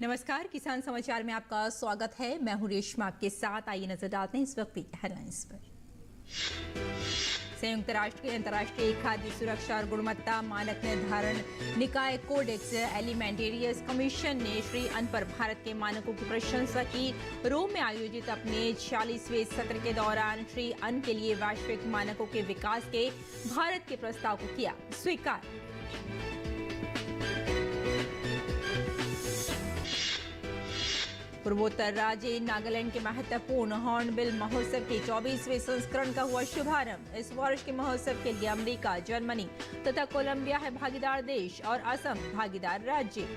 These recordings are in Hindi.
नमस्कार, किसान समाचार में आपका स्वागत है। मैं हूं रेशमा आपके साथ। आइए नजर डालते हैं इस वक्त की हेडलाइंस पर। संयुक्त राष्ट्र के अंतर्राष्ट्रीय खाद्य सुरक्षा और गुणवत्ता मानक निर्धारण निकाय कोडेक्स एलिमेंटेरियस कमीशन ने श्री अन्न पर भारत के मानकों की प्रशंसा की। रोम में आयोजित अपने 46वें सत्र के दौरान श्री अन्न के लिए वैश्विक मानकों के विकास के भारत के प्रस्ताव को किया स्वीकार। पूर्वोत्तर राज्य नागालैंड के महत्वपूर्ण हॉर्नबिल महोत्सव के 24वें संस्करण का हुआ शुभारंभ। इस वर्ष के महोत्सव के लिए अमेरिका, जर्मनी तथा कोलंबिया है भागीदार देश और असम भागीदार राज्य।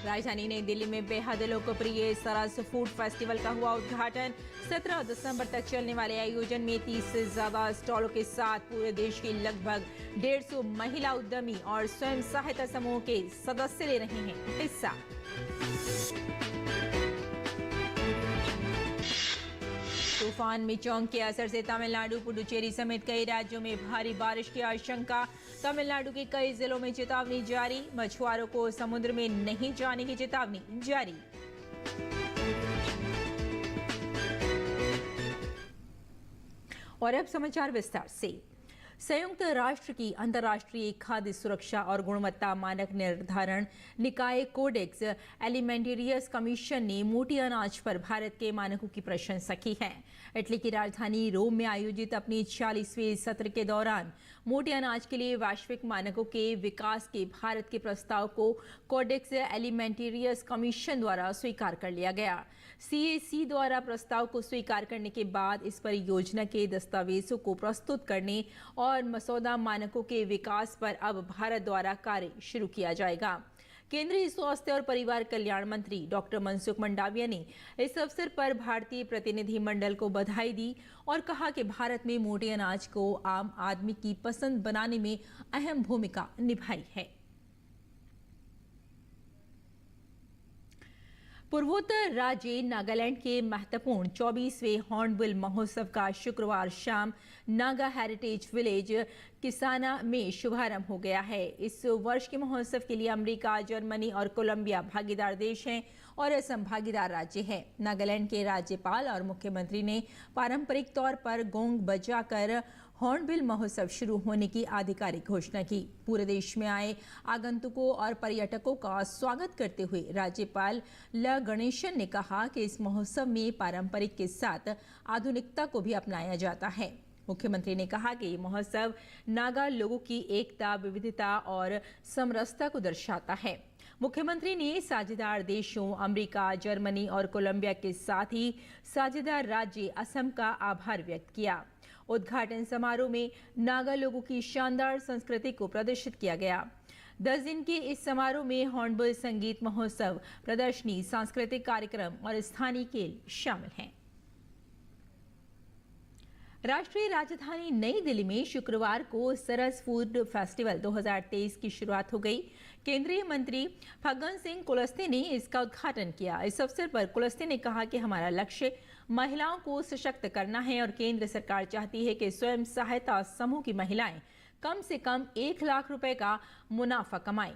राजधानी नई दिल्ली में बेहद लोकप्रिय सरस फूड फेस्टिवल का हुआ उद्घाटन। 17 दिसंबर तक चलने वाले आयोजन में 30 से ज्यादा स्टॉलों के साथ पूरे देश की लगभग 150 महिला उद्यमी और स्वयं सहायता समूह के सदस्य ले रहे हैं हिस्सा। तूफान मिचोंग के असर से तमिलनाडु, पुडुचेरी समेत कई राज्यों में भारी बारिश की आशंका। तमिलनाडु के कई जिलों में चेतावनी जारी। मछुआरों को समुद्र में नहीं जाने की चेतावनी जारी। और अब समाचार विस्तार से। संयुक्त राष्ट्र की अंतर्राष्ट्रीय खाद्य सुरक्षा और गुणवत्ता मानक निर्धारण निकाय कोडेक्स एलिमेंटेरियस कमीशन ने मोटे अनाज पर भारत के मानकों की प्रशंसा की है। इटली की राजधानी रोम में आयोजित अपने 46वें सत्र के दौरान मोटे अनाज के लिए वैश्विक मानकों के विकास के भारत के प्रस्ताव को कोडेक्स एलिमेंटेरियस कमीशन द्वारा स्वीकार कर लिया गया। CAC द्वारा प्रस्ताव को स्वीकार करने के बाद इस परियोजना के दस्तावेजों को प्रस्तुत करने और मसौदा मानकों के विकास पर अब भारत द्वारा कार्य शुरू किया जाएगा। केंद्रीय स्वास्थ्य और परिवार कल्याण मंत्री डॉक्टर मनसुख मंडाविया ने इस अवसर पर भारतीय प्रतिनिधि मंडल को बधाई दी और कहा कि भारत में मोटे अनाज को आम आदमी की पसंद बनाने में अहम भूमिका निभाई है। पूर्वोत्तर राज्य नागालैंड के महत्वपूर्ण 24वें हॉर्नबिल महोत्सव का शुक्रवार शाम नागा हेरिटेज विलेज किसाना में शुभारंभ हो गया है। इस वर्ष के महोत्सव के लिए अमेरिका, जर्मनी और कोलंबिया भागीदार देश हैं और असम भागीदार राज्य है। नागालैंड के राज्यपाल और मुख्यमंत्री ने पारंपरिक तौर पर गोंग बजाकर हॉर्नबिल महोत्सव शुरू होने की आधिकारिक घोषणा की। पूरे देश में आए आगंतुकों और पर्यटकों का स्वागत करते हुए राज्यपाल ल गणेशन ने कहा कि इस महोत्सव में पारंपरिक के साथ आधुनिकता को भी अपनाया जाता है। मुख्यमंत्री ने कहा कि ये महोत्सव नागा लोगों की एकता, विविधता और समरसता को दर्शाता है। मुख्यमंत्री ने साझेदार देशों अमेरिका, जर्मनी और कोलंबिया के साथ ही साझेदार राज्य असम का आभार व्यक्त किया। उद्घाटन समारोह में नागा लोगों की शानदार संस्कृति को प्रदर्शित किया गया। 10 दिन के इस समारोह में हॉर्नबिल संगीत महोत्सव, प्रदर्शनी, सांस्कृतिक कार्यक्रम और स्थानीय खेल शामिल हैं। राष्ट्रीय राजधानी नई दिल्ली में शुक्रवार को सरस फूड फेस्टिवल 2023 की शुरुआत हो गई। केंद्रीय मंत्री फग्गन सिंह कुलस्ते ने इसका उद्घाटन किया। इस अवसर पर कुलस्ते ने कहा कि हमारा लक्ष्य महिलाओं को सशक्त करना है और केंद्र सरकार चाहती है कि स्वयं सहायता समूह की महिलाएं कम से कम 1 लाख रुपए का मुनाफा कमाएं।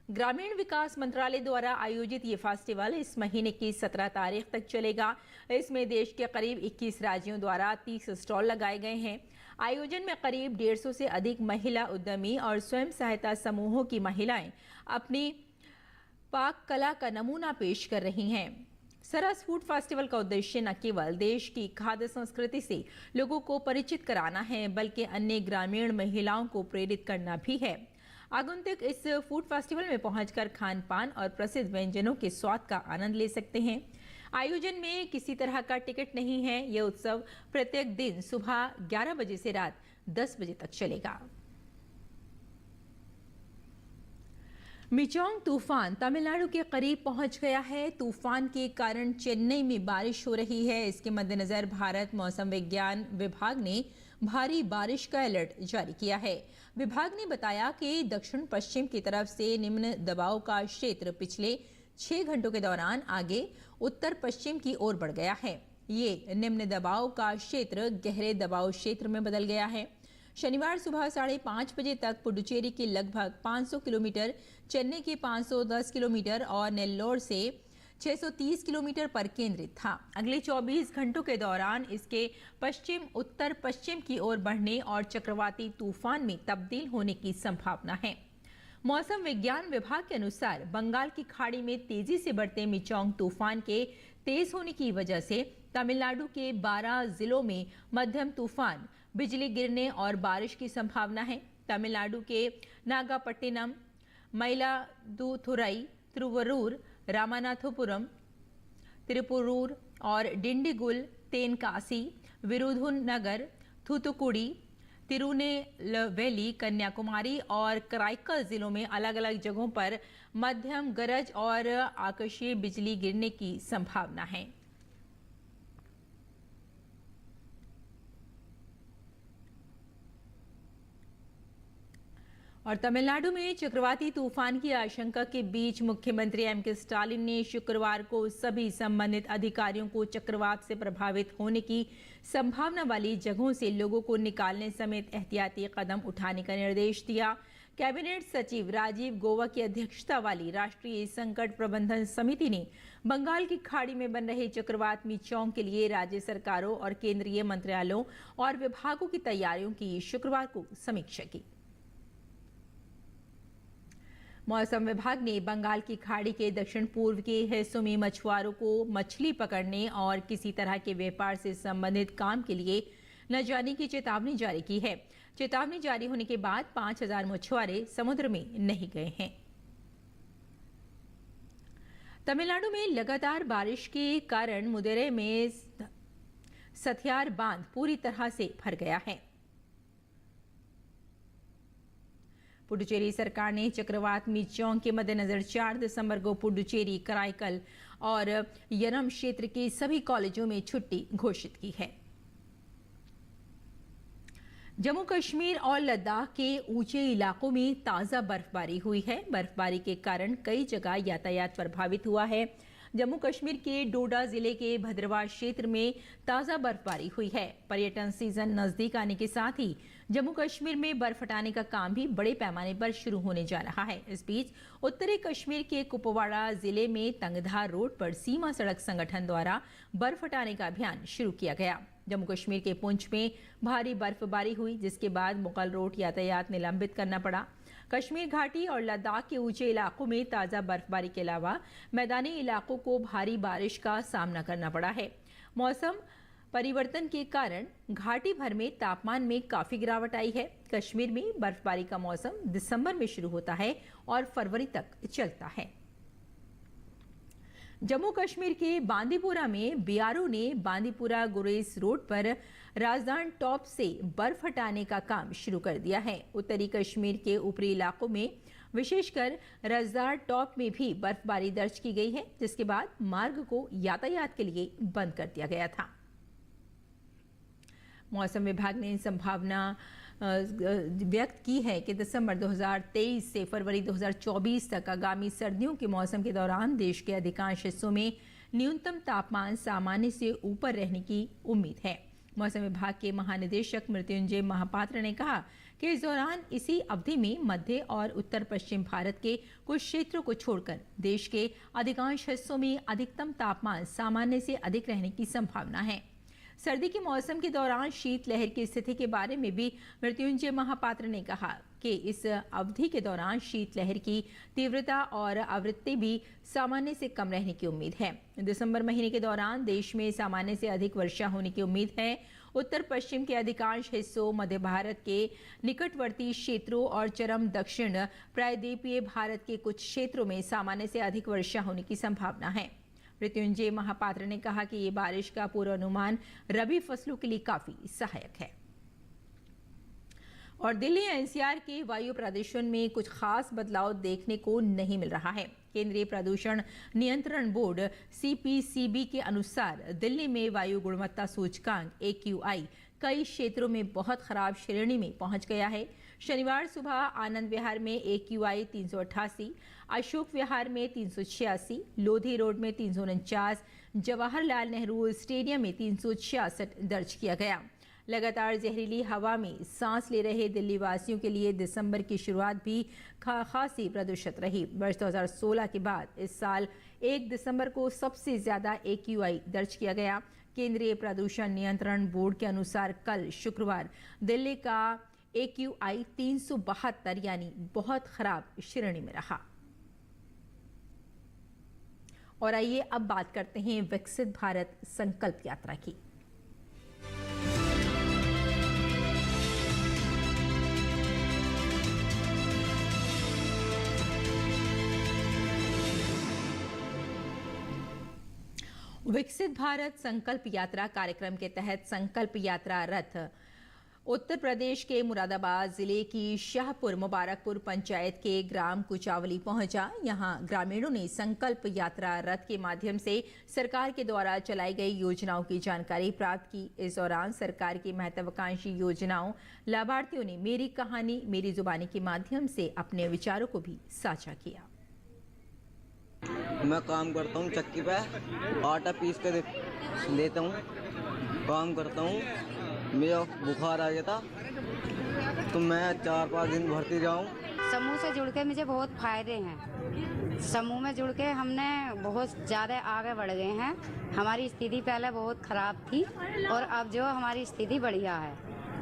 ग्रामीण विकास मंत्रालय द्वारा आयोजित ये फेस्टिवल इस महीने की 17 तारीख तक चलेगा। इसमें देश के करीब 21 राज्यों द्वारा 30 स्टॉल लगाए गए हैं। आयोजन में करीब 150 से अधिक महिला उद्यमी और स्वयं सहायता समूहों की महिलाएं अपनी पाक कला का नमूना पेश कर रही हैं। सरस फूड फेस्टिवल का उद्देश्य न केवल देश की खाद्य संस्कृति से लोगों को परिचित कराना है, बल्कि अन्य ग्रामीण महिलाओं को प्रेरित करना भी है। आगंतुक इस फूड फेस्टिवल में पहुंचकर खान पान और प्रसिद्ध व्यंजनों के स्वाद का आनंद ले सकते हैं। आयोजन में किसी तरह का टिकट नहीं है। यह उत्सव प्रत्येक दिन सुबह 11 बजे से रात 10 बजे तक चलेगा। मिचोंग तूफान तमिलनाडु के करीब पहुंच गया है। तूफान के कारण चेन्नई में बारिश हो रही है। इसके मद्देनजर भारत मौसम विज्ञान विभाग ने भारी बारिश का अलर्ट जारी किया है। विभाग ने बताया कि दक्षिण पश्चिम की तरफ से निम्न दबाव का क्षेत्र पिछले 6 घंटों के दौरान आगे उत्तर पश्चिम की ओर बढ़ गया है। ये निम्न दबाव का क्षेत्र गहरे दबाव क्षेत्र में बदल गया है। शनिवार सुबह 5:30 बजे तक पुडुचेरी के लगभग 500 किलोमीटर, चेन्नई के 510 किलोमीटर और नेल्लोर से 630 किलोमीटर पर केंद्रित था। अगले 24 घंटों के दौरान इसके पश्चिम उत्तर पश्चिम की ओर बढ़ने और चक्रवाती तूफान में तब्दील होने की संभावना है। मौसम विज्ञान विभाग के अनुसार बंगाल की खाड़ी में तेजी से बढ़ते मिचोंग तूफान के तेज होने की वजह से तमिलनाडु के 12 जिलों में मध्यम तूफान, बिजली गिरने और बारिश की संभावना है। तमिलनाडु के नागापट्टिनम, मयिलादुथुरई, तिरुवरूर, रामनाथपुरम, तिरुपुरूर और डिंडीगुल, तेनकासी, विरुधुनगर, थूथुकुडी, तिरुनेलवेली, कन्याकुमारी और कराईकल जिलों में अलग अलग जगहों पर मध्यम गरज और आकाशीय बिजली गिरने की संभावना है। और तमिलनाडु में चक्रवाती तूफान की आशंका के बीच मुख्यमंत्री एम.के. स्टालिन ने शुक्रवार को सभी संबंधित अधिकारियों को चक्रवात से प्रभावित होने की संभावना वाली जगहों से लोगों को निकालने समेत एहतियाती कदम उठाने का निर्देश दिया। कैबिनेट सचिव राजीव गौबा की अध्यक्षता वाली राष्ट्रीय संकट प्रबंधन समिति ने बंगाल की खाड़ी में बन रहे चक्रवात मिचोंग के लिए राज्य सरकारों और केंद्रीय मंत्रालयों और विभागों की तैयारियों की शुक्रवार को समीक्षा की। मौसम विभाग ने बंगाल की खाड़ी के दक्षिण पूर्व के हिस्सों में मछुआरों को मछली पकड़ने और किसी तरह के व्यापार से संबंधित काम के लिए न जाने की चेतावनी जारी की है। चेतावनी जारी होने के बाद 5,000 मछुआरे समुद्र में नहीं गए हैं। तमिलनाडु में लगातार बारिश के कारण मुदेरै में सथियार बांध पूरी तरह से भर गया है। पुडुचेरी सरकार ने चक्रवात मिचोंग के मद्देनजर 4 दिसंबर को पुडुचेरी, कराईकल और यनम क्षेत्र के सभी कॉलेजों में छुट्टी घोषित की है। जम्मू कश्मीर और लद्दाख के ऊंचे इलाकों में ताज़ा बर्फबारी हुई है। बर्फबारी के कारण कई जगह यातायात प्रभावित हुआ है। जम्मू कश्मीर के डोडा जिले के भद्रवाह क्षेत्र में ताज़ा बर्फबारी हुई है। पर्यटन सीजन नजदीक आने के साथ ही जम्मू कश्मीर में बर्फ हटाने का काम भी बड़े पैमाने पर शुरू होने जा रहा है। इस बीच उत्तरी कश्मीर के कुपवाड़ा जिले में तंगधार रोड पर सीमा सड़क संगठन द्वारा बर्फ हटाने का अभियान शुरू किया गया। जम्मू कश्मीर के पुंछ में भारी बर्फबारी हुई, जिसके बाद मुगल रोड यातायात निलंबित करना पड़ा। कश्मीर घाटी और लद्दाख के ऊंचे इलाकों में ताज़ा बर्फबारी के अलावा मैदानी इलाकों को भारी बारिश का सामना करना पड़ा है। मौसम परिवर्तन के कारण घाटी भर में तापमान में काफी गिरावट आई है। कश्मीर में बर्फबारी का मौसम दिसंबर में शुरू होता है और फरवरी तक चलता है। जम्मू कश्मीर के बांदीपुरा में बीआरओ ने बांदीपुरा गुरेज रोड पर राजदान टॉप से बर्फ हटाने का काम शुरू कर दिया है। उत्तरी कश्मीर के ऊपरी इलाकों में विशेषकर रजदार टॉप में भी बर्फबारी दर्ज की गई है, जिसके बाद मार्ग को यातायात के लिए बंद कर दिया गया था। मौसम विभाग ने संभावना व्यक्त की है कि दिसंबर 2023 से फरवरी 2024 तक आगामी सर्दियों के मौसम के दौरान देश के अधिकांश हिस्सों में न्यूनतम तापमान सामान्य से ऊपर रहने की उम्मीद है। मौसम विभाग के महानिदेशक मृत्युंजय महापात्र ने कहा कि इस दौरान इसी अवधि में मध्य और उत्तर पश्चिम भारत के कुछ क्षेत्रों को छोड़कर देश के अधिकांश हिस्सों में अधिकतम तापमान सामान्य से अधिक रहने की संभावना है। सर्दी के मौसम के दौरान शीतलहर की स्थिति के बारे में भी मृत्युंजय महापात्र ने कहा कि इस अवधि के दौरान शीतलहर की तीव्रता और आवृत्ति भी सामान्य से कम रहने की उम्मीद है। दिसंबर महीने के दौरान देश में सामान्य से अधिक वर्षा होने की उम्मीद है। उत्तर पश्चिम के अधिकांश हिस्सों, मध्य भारत के निकटवर्ती क्षेत्रों और चरम दक्षिण प्रायद्वीपीय भारत के कुछ क्षेत्रों में सामान्य से अधिक वर्षा होने की संभावना है। मृत्युंजय महापात्र ने कहा कि ये बारिश का पूर्वानुमान रबी फसलों के लिए काफी सहायक है। और दिल्ली एनसीआर के वायु प्रदूषण में कुछ खास बदलाव देखने को नहीं मिल रहा है। केंद्रीय प्रदूषण नियंत्रण बोर्ड सीपीसीबी के अनुसार दिल्ली में वायु गुणवत्ता सूचकांक AQI कई क्षेत्रों में बहुत खराब श्रेणी में पहुंच गया है। शनिवार सुबह आनंद विहार में AQI 388, अशोक विहार में 386, लोधी रोड में 349, जवाहरलाल नेहरू स्टेडियम में 366 दर्ज किया गया। लगातार जहरीली हवा में सांस ले रहे दिल्ली वासियों के लिए दिसंबर की शुरुआत भी खासी प्रदूषित रही। वर्ष 2016 के बाद इस साल 1 दिसंबर को सबसे ज्यादा AQI दर्ज किया गया। केंद्रीय प्रदूषण नियंत्रण बोर्ड के अनुसार कल शुक्रवार दिल्ली का AQI 372 यानी बहुत खराब श्रेणी में रहा। और आइए अब बात करते हैं विकसित भारत संकल्प यात्रा की। विकसित भारत संकल्प यात्रा कार्यक्रम के तहत संकल्प यात्रा रथ उत्तर प्रदेश के मुरादाबाद जिले की शाहपुर मुबारकपुर पंचायत के ग्राम कुचावली पहुंचा। यहां ग्रामीणों ने संकल्प यात्रा रथ के माध्यम से सरकार के द्वारा चलाई गई योजनाओं की जानकारी प्राप्त की। इस दौरान सरकार की महत्वाकांक्षी योजनाओं लाभार्थियों ने मेरी कहानी मेरी जुबानी के माध्यम से अपने विचारों को भी साझा किया। मैं काम करता हूँ चक्की पे, आटा पीस कर लेता हूँ, काम करता हूँ। मेरा बुखार आ गया था तो मैं 4-5 दिन भर्ती रहा हूँ। समूह से जुड़ के मुझे बहुत फायदे हैं। समूह में जुड़ के हमने बहुत ज़्यादा आगे बढ़ गए हैं। हमारी स्थिति पहले बहुत ख़राब थी और अब जो हमारी स्थिति बढ़िया है।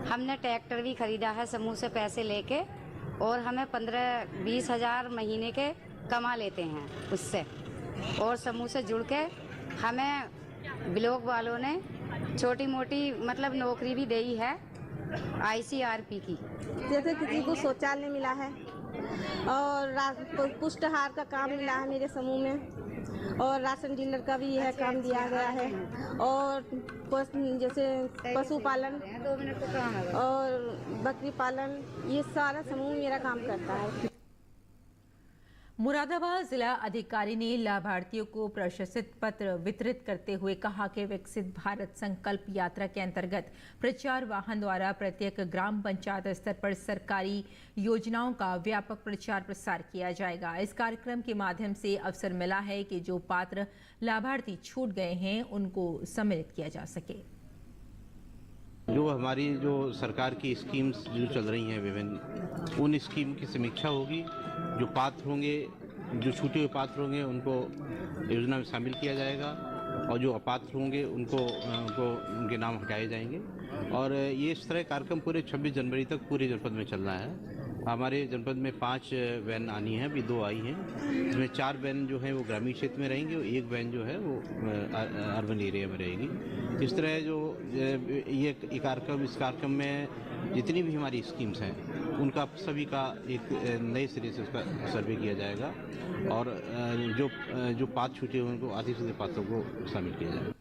हमने ट्रैक्टर भी खरीदा है समूह से पैसे लेके और हमें 15-20 हज़ार महीने के कमा लेते हैं उससे। और समूह से जुड़ के हमें ब्लॉक वालों ने छोटी मोटी मतलब नौकरी भी दी है ICRP की। जैसे किसी को शौचालय मिला है और पुष्टाहार का काम मिला है मेरे समूह में, और राशन डीलर का भी यह काम दिया गया है, और जैसे पशुपालन और बकरी पालन, ये सारा समूह मेरा काम करता है। मुरादाबाद जिला अधिकारी ने लाभार्थियों को प्रशस्ति पत्र वितरित करते हुए कहा कि विकसित भारत संकल्प यात्रा के अंतर्गत प्रचार वाहन द्वारा प्रत्येक ग्राम पंचायत स्तर पर सरकारी योजनाओं का व्यापक प्रचार प्रसार किया जाएगा। इस कार्यक्रम के माध्यम से अवसर मिला है कि जो पात्र लाभार्थी छूट गए हैं उनको सम्मिलित किया जा सके। जो हमारी जो सरकार की स्कीम्स जो चल रही हैं विभिन्न, उन स्कीम की समीक्षा होगी। जो पात्र होंगे, जो छूटे हुए पात्र होंगे उनको योजना में शामिल किया जाएगा और जो अपात्र होंगे उनको उनके नाम हटाए जाएंगे। और ये इस तरह कार्यक्रम पूरे 26 जनवरी तक पूरे जनपद में चल रहा है। हमारे जनपद में 5 वैन आनी है, अभी 2 आई हैं, इसमें 4 वैन जो है वो ग्रामीण क्षेत्र में रहेंगी और 1 वैन जो है वो अर्बन एरिया में रहेगी। इस तरह जो ये कार्यक्रम, इस कार्यक्रम में जितनी भी हमारी स्कीम्स हैं उनका सभी का एक नए सिरे से उसका सर्वे किया जाएगा और जो पात्र छूटे हुए उनको आधे से अधिक पात्रों को शामिल किया जाएगा।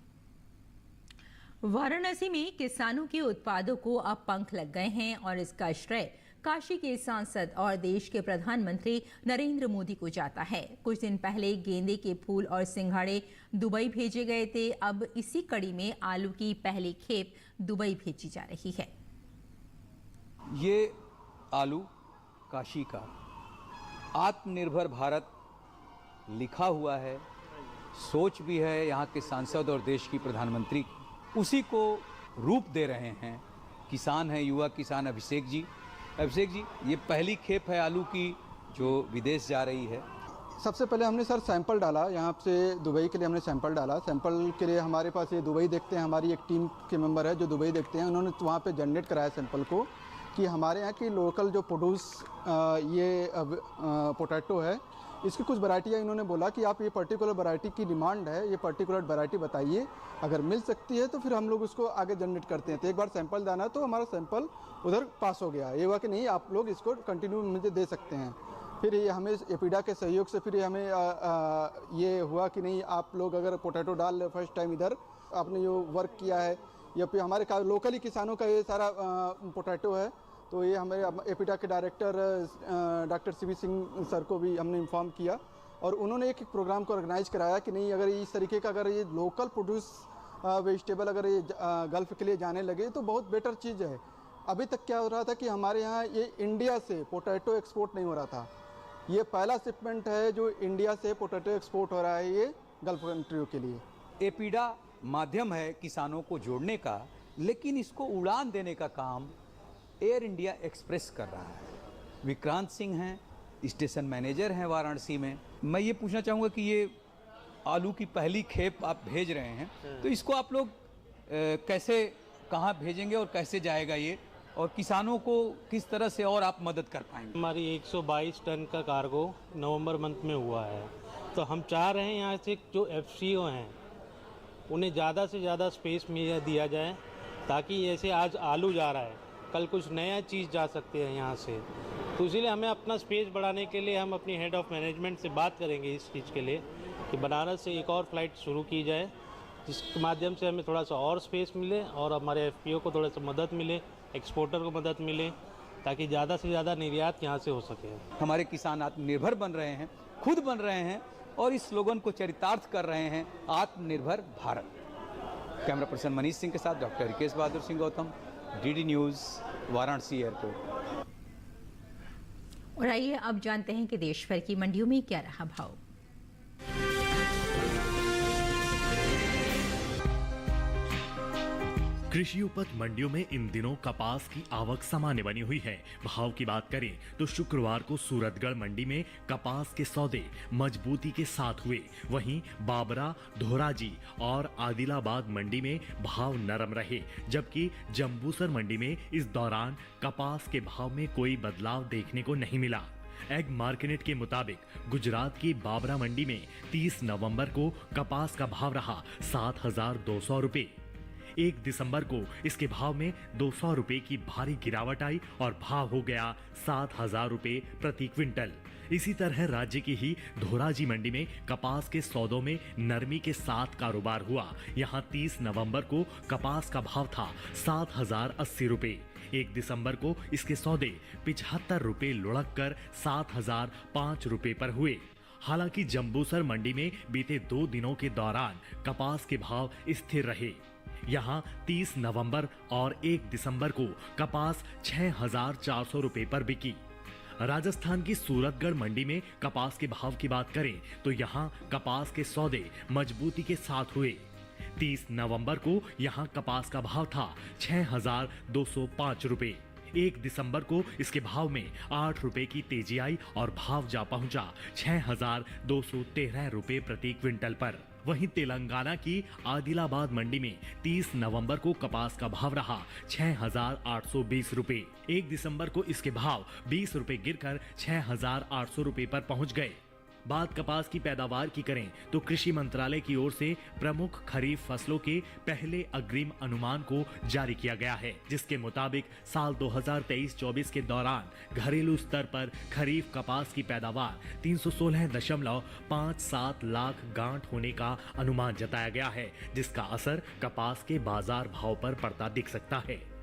वाराणसी में किसानों के उत्पादों को अब पंख लग गए हैं और इसका श्रेय काशी के सांसद और देश के प्रधानमंत्री नरेंद्र मोदी को जाता है। कुछ दिन पहले गेंदे के फूल और सिंघाड़े दुबई भेजे गए थे। अब इसी कड़ी में आलू की पहली खेप दुबई भेजी जा रही है। ये आलू काशी का आत्मनिर्भर भारत लिखा हुआ है, सोच भी है यहाँ के सांसद और देश की प्रधानमंत्री, उसी को रूप दे रहे हैं। किसान हैं, युवा किसान अभिषेक जी, ये पहली खेप है आलू की जो विदेश जा रही है। सबसे पहले हमने सर सैंपल डाला, यहाँ से दुबई के लिए हमने सैंपल डाला। सैंपल के लिए हमारे पास ये दुबई देखते हैं, हमारी एक टीम के मेंबर है जो दुबई देखते हैं, उन्होंने वहाँ पे जनरेट कराया सैंपल को कि हमारे यहाँ की लोकल जो प्रोड्यूस ये पोटैटो है, इसकी कुछ वैरायटी है। इन्होंने बोला कि आप ये पर्टिकुलर वैरायटी की डिमांड है, ये पर्टिकुलर वैरायटी बताइए, अगर मिल सकती है तो फिर हम लोग उसको आगे जनरेट करते हैं। तो एक बार सैंपल दाना तो हमारा सैंपल उधर पास हो गया। ये हुआ कि नहीं, आप लोग इसको कंटिन्यू मुझे दे सकते हैं। फिर ये हमें एपीडा के सहयोग से फिर हमें ये हुआ कि नहीं, आप लोग अगर पोटैटो डाल रहे फर्स्ट टाइम इधर आपने जो वर्क किया है, या फिर हमारे लोकली किसानों का ये सारा पोटैटो है, तो ये हमारे एपीडा के director doctor CV Singh sir को भी हमने इन्फॉर्म किया और उन्होंने एक प्रोग्राम को ऑर्गेनाइज कराया कि नहीं, अगर इस तरीके का अगर ये लोकल प्रोड्यूस वेजिटेबल अगर ये गल्फ के लिए जाने लगे तो बहुत बेटर चीज़ है। अभी तक क्या हो रहा था कि हमारे यहाँ ये इंडिया से पोटैटो एक्सपोर्ट नहीं हो रहा था। ये पहला शिपमेंट है जो इंडिया से पोटैटो एक्सपोर्ट हो रहा है ये गल्फ कंट्रियों के लिए। एपीडा माध्यम है किसानों को जोड़ने का, लेकिन इसको उड़ान देने का काम एयर इंडिया एक्सप्रेस कर रहा है। विक्रांत सिंह हैं, स्टेशन मैनेजर हैं वाराणसी में। मैं ये पूछना चाहूँगा कि ये आलू की पहली खेप आप भेज रहे हैं, तो इसको आप लोग कैसे, कहाँ भेजेंगे और कैसे जाएगा ये, और किसानों को किस तरह से और आप मदद कर पाएंगे? हमारी 122 टन का कार्गो नवंबर मंथ में हुआ है, तो हम चाह रहे हैं यहाँ से जो एफसीओ हैं उन्हें ज़्यादा से ज़्यादा स्पेस में दिया जाए, ताकि जैसे आज आलू जा रहा है, कल कुछ नया चीज़ जा सकते हैं यहाँ से। तो इसीलिए हमें अपना स्पेस बढ़ाने के लिए हम अपनी हेड ऑफ मैनेजमेंट से बात करेंगे इस चीज़ के लिए कि बनारस से एक और फ्लाइट शुरू की जाए, जिसके माध्यम से हमें थोड़ा सा और स्पेस मिले और हमारे एफपीओ को थोड़ा सा मदद मिले, एक्सपोर्टर को मदद मिले, ताकि ज़्यादा से ज़्यादा निर्यात यहाँ से हो सके। हमारे किसान आत्मनिर्भर बन रहे हैं, खुद बन रहे हैं, और इस स्लोगन को चरितार्थ कर रहे हैं, आत्मनिर्भर भारत। कैमरा पर्सन मनीष सिंह के साथ doctor Rikesh Bahadur Singh Gautam, DD News, Varanasi airport. और आइए अब जानते हैं कि देश भर की मंडियों में क्या रहा भाव। कृषि उपज मंडियों में इन दिनों कपास की आवक सामान्य बनी हुई है। भाव की बात करें तो शुक्रवार को सूरतगढ़ मंडी में कपास के सौदे मजबूती के साथ हुए, वहीं बाबरा, धोराजी और आदिलाबाद मंडी में भाव नरम रहे, जबकि जंबूसर मंडी में इस दौरान कपास के भाव में कोई बदलाव देखने को नहीं मिला। एग मार्केट के मुताबिक गुजरात की बाबरा मंडी में 30 नवंबर को कपास का भाव रहा 7,200 रुपए। 1 दिसंबर को इसके भाव में 200 रुपए की भारी गिरावट आई और भाव हो गया 7,000 रुपए प्रति क्विंटल। इसी तरह राज्य की ही धोराजी मंडी में कपास के सौदों में नरमी के साथ कारोबार हुआ। यहां 30 नवंबर को कपास का भाव था 7,080 रुपए। 1 दिसंबर को इसके सौदे 75 रुपए लुढ़क कर 7,005 रुपए पर हुए। हालांकि जंबूसर मंडी में बीते 2 दिनों के दौरान कपास के भाव स्थिर रहे। यहाँ 30 नवंबर और 1 दिसंबर को कपास 6,400 रुपए पर बिकी। राजस्थान की सूरतगढ़ मंडी में कपास के भाव की बात करें तो यहाँ कपास के सौदे मजबूती के साथ हुए। 30 नवंबर को यहाँ कपास का भाव था 6,205 रुपए। 1 दिसंबर को इसके भाव में 8 रुपए की तेजी आई और भाव जा पहुंचा 6,213 रुपए प्रति क्विंटल पर। वहीं तेलंगाना की आदिलाबाद मंडी में 30 नवंबर को कपास का भाव रहा 6,820 रुपए। 1 दिसंबर को इसके भाव 20 रुपए गिरकर 6,800 रुपए पर पहुंच गए। बात कपास की पैदावार की करें तो कृषि मंत्रालय की ओर से प्रमुख खरीफ फसलों के पहले अग्रिम अनुमान को जारी किया गया है, जिसके मुताबिक साल 2023-24 के दौरान घरेलू स्तर पर खरीफ कपास की पैदावार 316.57 लाख गांठ होने का अनुमान जताया गया है, जिसका असर कपास के बाजार भाव पर पड़ता दिख सकता है।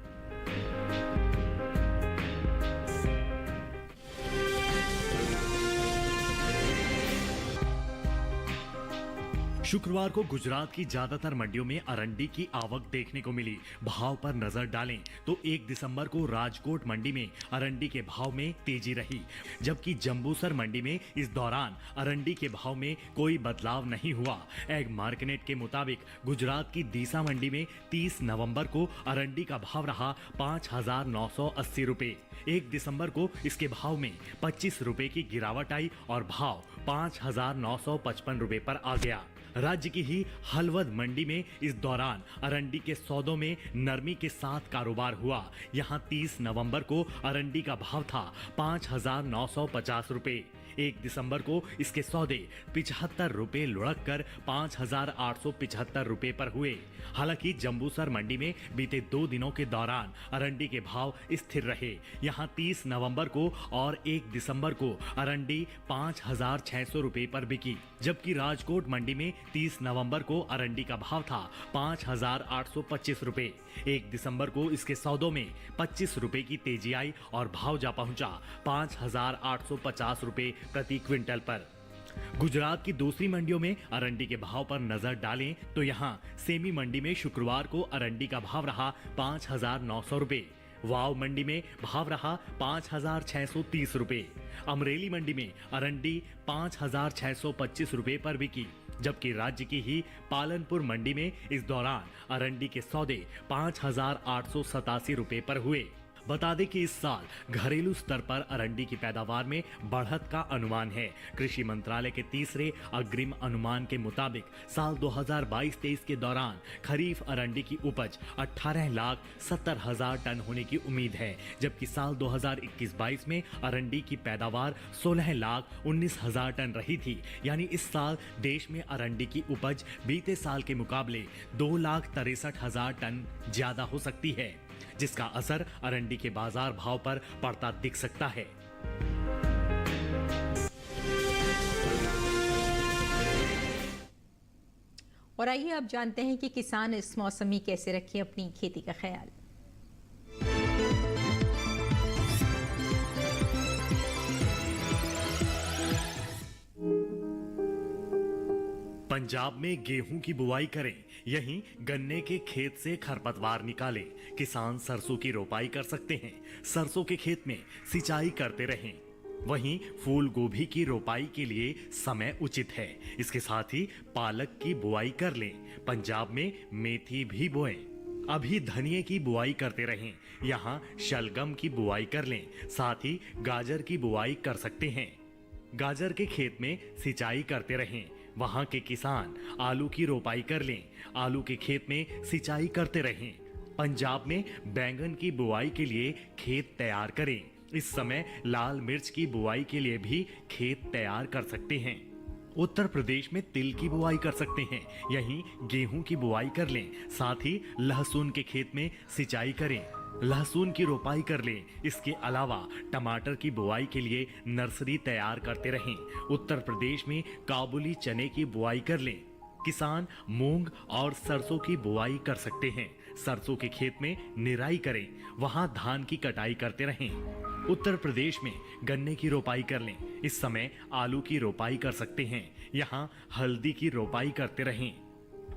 शुक्रवार को गुजरात की ज्यादातर मंडियों में अरंडी की आवक देखने को मिली। भाव पर नजर डालें तो 1 दिसंबर को राजकोट मंडी में अरंडी के भाव में तेजी रही, जबकि जंबूसर मंडी में इस दौरान अरंडी के भाव में कोई बदलाव नहीं हुआ। एग मार्केट के मुताबिक गुजरात की दीसा मंडी में 30 नवंबर को अरंडी का भाव रहा 5,980 रुपए। 1 दिसंबर को इसके भाव में 25 रुपए की गिरावट आई और भाव 5,955 रुपए पर आ गया। राज्य की ही हलवद मंडी में इस दौरान अरंडी के सौदों में नरमी के साथ कारोबार हुआ। यहां 30 नवंबर को अरंडी का भाव था 5,950 रुपए। 1 दिसंबर को इसके सौदे 75 रुपए लुढ़क कर 5,875 रुपए पर हुए। हालांकि जंबूसर मंडी में बीते 2 दिनों के दौरान अरंडी के भाव स्थिर रहे। यहां 30 नवंबर को और 1 दिसंबर को अरंडी 5,600 रुपए पर बिकी, जबकि राजकोट मंडी में 30 नवंबर को अरंडी का भाव था 5,825 रुपए। 1 दिसंबर को इसके सौदों में 25 रुपए की तेजी आई और भाव जा पहुंचा 5,850 रुपए प्रति क्विंटल पर। गुजरात की दूसरी मंडियों में अरंडी के भाव पर नजर डालें तो यहां सेमी मंडी में शुक्रवार को अरंडी का भाव रहा 5,900 रुपए। वाव मंडी में भाव रहा 5,630 रुपए। अमरेली मंडी में अरंडी 5,625 रुपए पर बिकी, जबकि राज्य की ही पालनपुर मंडी में इस दौरान अरंडी के सौदे 5,887 रुपए पर हुए। बता दें कि इस साल घरेलू स्तर पर अरंडी की पैदावार में बढ़त का अनुमान है। कृषि मंत्रालय के तीसरे अग्रिम अनुमान के मुताबिक साल 2022-23 के दौरान खरीफ अरंडी की उपज 18,70,000 टन होने की उम्मीद है, जबकि साल 2021-22 में अरंडी की पैदावार 16,19,000 टन रही थी। यानी इस साल देश में अरंडी की उपज बीते साल के मुकाबले 2,63,000 टन ज्यादा हो सकती है, जिसका असर अरंडी के बाजार भाव पर पड़ता दिख सकता है। और आइए अब जानते हैं कि किसान इस मौसम में कैसे रखें अपनी खेती का ख्याल। पंजाब में गेहूं की बुआई करें, यहीं गन्ने के खेत से खरपतवार निकालें। किसान सरसों की रोपाई कर सकते हैं, सरसों के खेत में सिंचाई करते रहें। वहीं फूल गोभी की रोपाई के लिए समय उचित है। इसके साथ ही पालक की बुआई कर लें। पंजाब में मेथी भी बोएं। अभी धनिये की बुआई करते रहें, यहाँ शलगम की बुआई कर लें। साथ ही गाजर की बुआई कर सकते हैं। गाजर के खेत में सिंचाई करते रहें। वहां के किसान आलू की रोपाई कर लें, आलू के खेत में सिंचाई करते रहें। पंजाब में बैंगन की बुआई के लिए खेत तैयार करें। इस समय लाल मिर्च की बुआई के लिए भी खेत तैयार कर सकते हैं। उत्तर प्रदेश में तिल की बुआई कर सकते हैं, यहीं गेहूं की बुआई कर लें। साथ ही लहसुन के खेत में सिंचाई करें, लहसुन की रोपाई कर लें। इसके अलावा टमाटर की बुआई के लिए नर्सरी तैयार करते रहें। उत्तर प्रदेश में काबुली चने की बुआई कर लें। किसान मूंग और सरसों की बुआई कर सकते हैं। सरसों के खेत में निराई करें, वहां धान की कटाई करते रहें। उत्तर प्रदेश में गन्ने की रोपाई कर लें। इस समय आलू की रोपाई कर सकते हैं, यहाँ हल्दी की रोपाई करते रहें।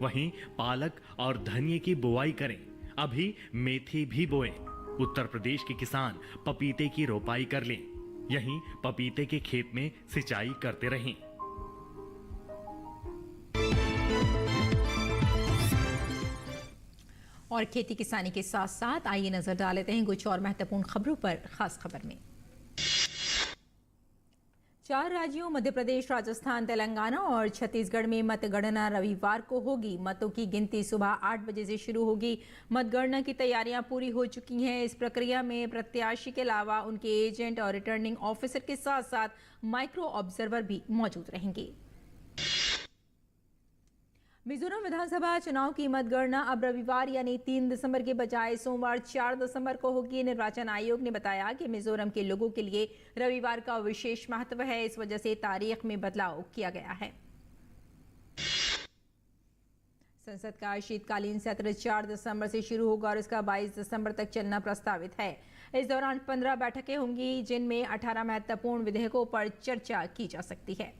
वहीं पालक और धनिये की बुआई करें। अभी मेथी भी बोएं। उत्तर प्रदेश के किसान पपीते की रोपाई कर लें, यहीं पपीते के खेत में सिंचाई करते रहें। और खेती किसानी के साथ साथ आइए नजर डाल लेते हैं कुछ और महत्वपूर्ण खबरों पर। खास खबर में 4 राज्यों मध्य प्रदेश, राजस्थान, तेलंगाना और छत्तीसगढ़ में मतगणना रविवार को होगी। मतों की गिनती सुबह 8 बजे से शुरू होगी। मतगणना की तैयारियां पूरी हो चुकी हैं। इस प्रक्रिया में प्रत्याशी के अलावा उनके एजेंट और रिटर्निंग ऑफिसर के साथ साथ माइक्रो ऑब्जर्वर भी मौजूद रहेंगे। मिजोरम विधानसभा चुनाव की मतगणना अब रविवार यानी 3 दिसंबर के बजाय सोमवार 4 दिसंबर को होगी। निर्वाचन आयोग ने बताया कि मिजोरम के लोगों के लिए रविवार का विशेष महत्व है, इस वजह से तारीख में बदलाव किया गया है। संसद का शीतकालीन सत्र 4 दिसंबर से शुरू होगा और इसका 22 दिसंबर तक चलना प्रस्तावित है। इस दौरान 15 बैठकें होंगी, जिनमें 18 महत्वपूर्ण विधेयकों पर चर्चा की जा सकती है।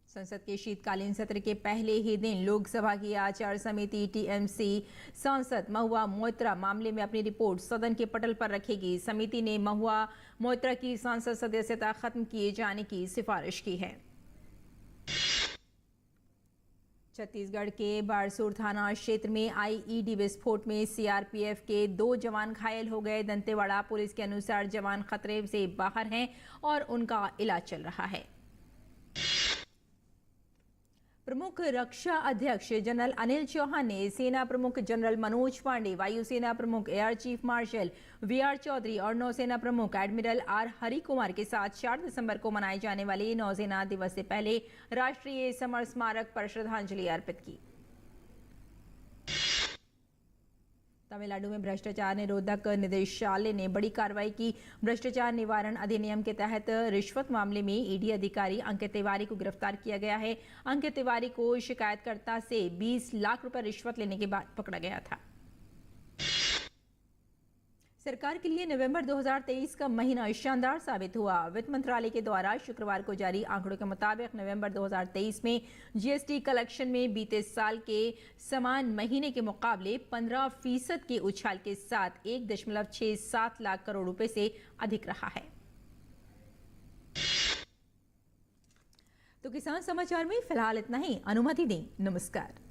संसद के शीतकालीन सत्र के पहले ही दिन लोकसभा की आचार समिति टीएमसी सांसद महुआ मोइत्रा मामले में अपनी रिपोर्ट सदन के पटल पर रखेगी। समिति ने महुआ मोइत्रा की सांसद सदस्यता खत्म किए जाने की सिफारिश की है। छत्तीसगढ़ के बारसूर थाना क्षेत्र में आईईडी विस्फोट में सीआरपीएफ के 2 जवान घायल हो गए। दंतेवाड़ा पुलिस के अनुसार जवान खतरे से बाहर हैं और उनका इलाज चल रहा है। प्रमुख रक्षा अध्यक्ष जनरल अनिल चौहान ने सेना प्रमुख जनरल मनोज पांडे, वायुसेना प्रमुख air chief marshal VR Chaudhari और नौसेना प्रमुख एडमिरल आर हरि कुमार के साथ 4 दिसंबर को मनाए जाने वाले नौसेना दिवस से पहले राष्ट्रीय समर स्मारक पर श्रद्धांजलि अर्पित की। तमिलनाडु में भ्रष्टाचार निरोधक निदेशालय ने बड़ी कार्रवाई की। भ्रष्टाचार निवारण अधिनियम के तहत रिश्वत मामले में ईडी अधिकारी अंकित तिवारी को गिरफ्तार किया गया है। अंकित तिवारी को शिकायतकर्ता से 20 लाख रुपए रिश्वत लेने के बाद पकड़ा गया था। सरकार के लिए नवंबर 2023 का महीना शानदार साबित हुआ। वित्त मंत्रालय के द्वारा शुक्रवार को जारी आंकड़ों के मुताबिक नवंबर 2023 में जीएसटी कलेक्शन में बीते साल के समान महीने के मुकाबले 15% के उछाल के साथ 1.67 लाख करोड़ रुपए से अधिक रहा है। तो किसान समाचार में फिलहाल इतना ही। अनुमति दें, नमस्कार।